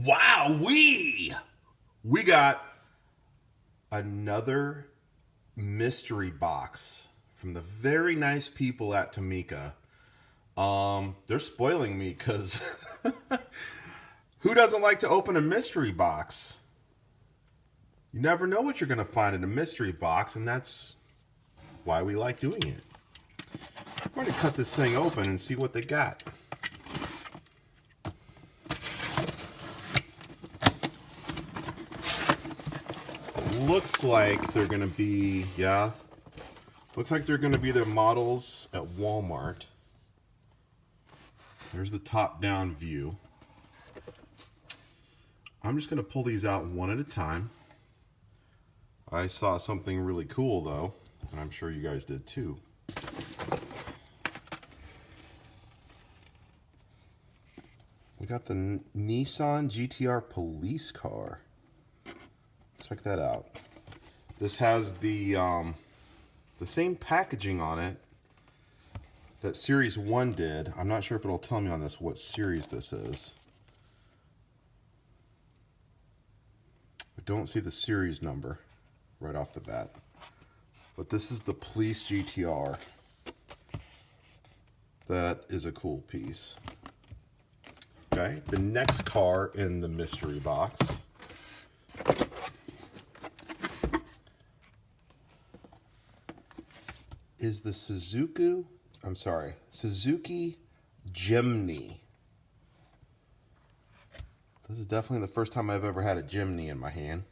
Wowee! We got another mystery box from the very nice people at Tomica. They're spoiling me because who doesn't like to open a mystery box? You never know what you're going to find in a mystery box, and that's why we like doing it. I'm going to cut this thing open and see what they got. Looks like they're going to be, looks like they're going to be the models at Walmart. There's the top-down view. I'm just going to pull these out one at a time. I saw something really cool, though, and I'm sure you guys did too. We got the Nissan GT-R police car. Check that out. This has the same packaging on it that Series 1 did. I'm not sure if it'll tell me on this what series this is. I don't see the series number right off the bat. But this is the police GT-R. That is a cool piece. Okay, the next car in the mystery box is the Suzuki Jimny. This is definitely the first time I've ever had a Jimny in my hand.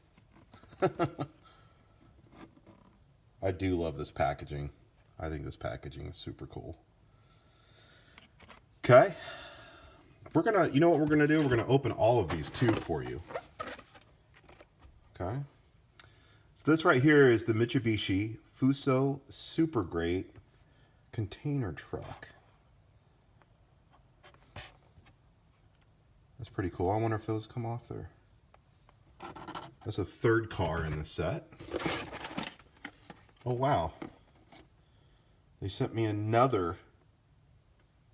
I do love this packaging. I think this packaging is super cool. Okay. We're gonna, you know what we're gonna do? We're gonna open all of these too for you. Okay. So this right here is the Mitsubishi Fuso Super Great container truck. That's pretty cool. I wonder if those come off there. That's a third car in the set. Oh wow. They sent me another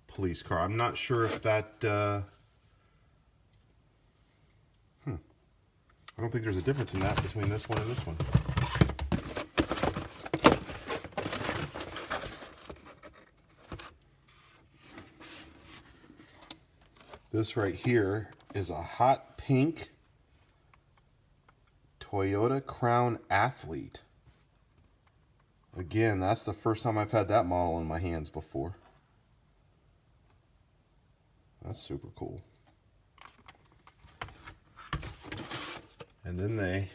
police car. I'm not sure if that I don't think there's a difference in that between this one and this one. This right here is a hot pink Toyota Crown Athlete. Again, that's the first time I've had that model in my hands before. That's super cool. And then they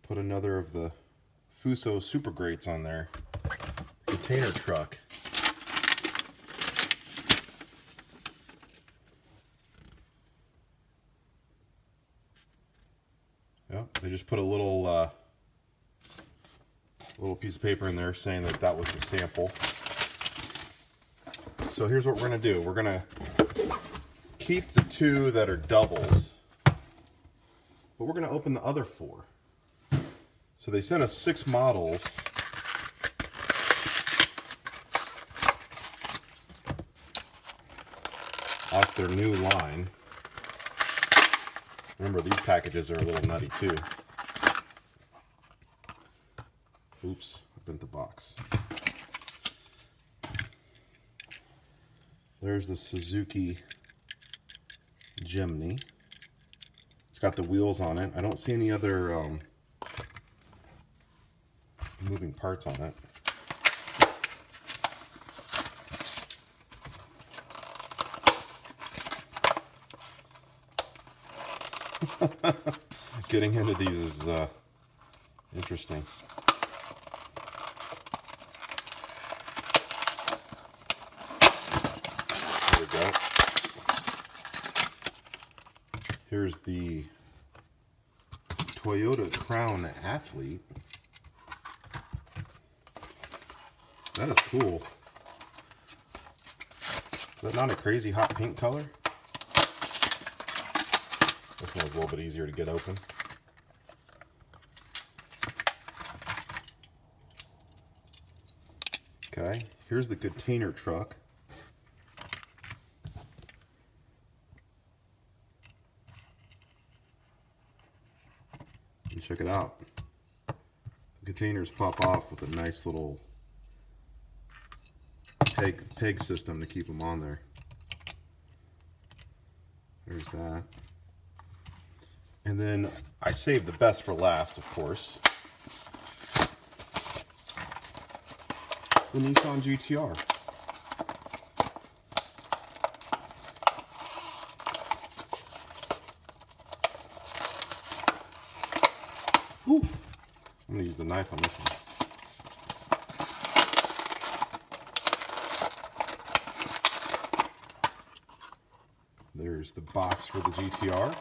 put another of the Fuso Super Greats on there. Container truck. Yep, they just put a little piece of paper in there saying that that was the sample. So here's what we're going to do. We're going to keep the two that are doubles, but we're going to open the other 4. So they sent us 6 models. Off their new line. Remember, these packages are a little nutty too. Oops, I bent the box. There's the Suzuki Jimny. It's got the wheels on it. I don't see any other moving parts on it. Getting into these is interesting. There we go. Here's the Toyota Crown Athlete. That is cool. Is that not a crazy hot pink color? This one's a little bit easier to get open. Okay, here's the container truck. And check it out. The containers pop off with a nice little peg system to keep them on there. There's that. And then I saved the best for last, of course. The Nissan GT-R. Whew. I'm going to use the knife on this one. There's the box for the GT-R.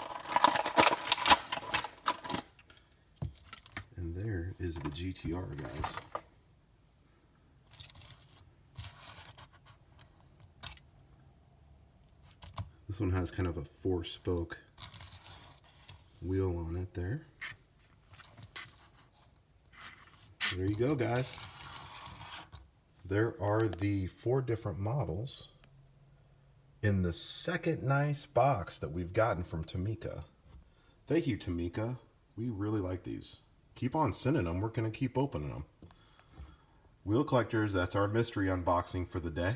And there is the GT-R, guys. This one has kind of a 4-spoke wheel on it there. So there you go, guys. There are the 4 different models in the second nice box that we've gotten from Tomica. Thank you, Tomica. We really like these. Keep on sending them. We're going to keep opening them. Wheel Collectors, that's our mystery unboxing for the day.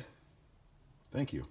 Thank you.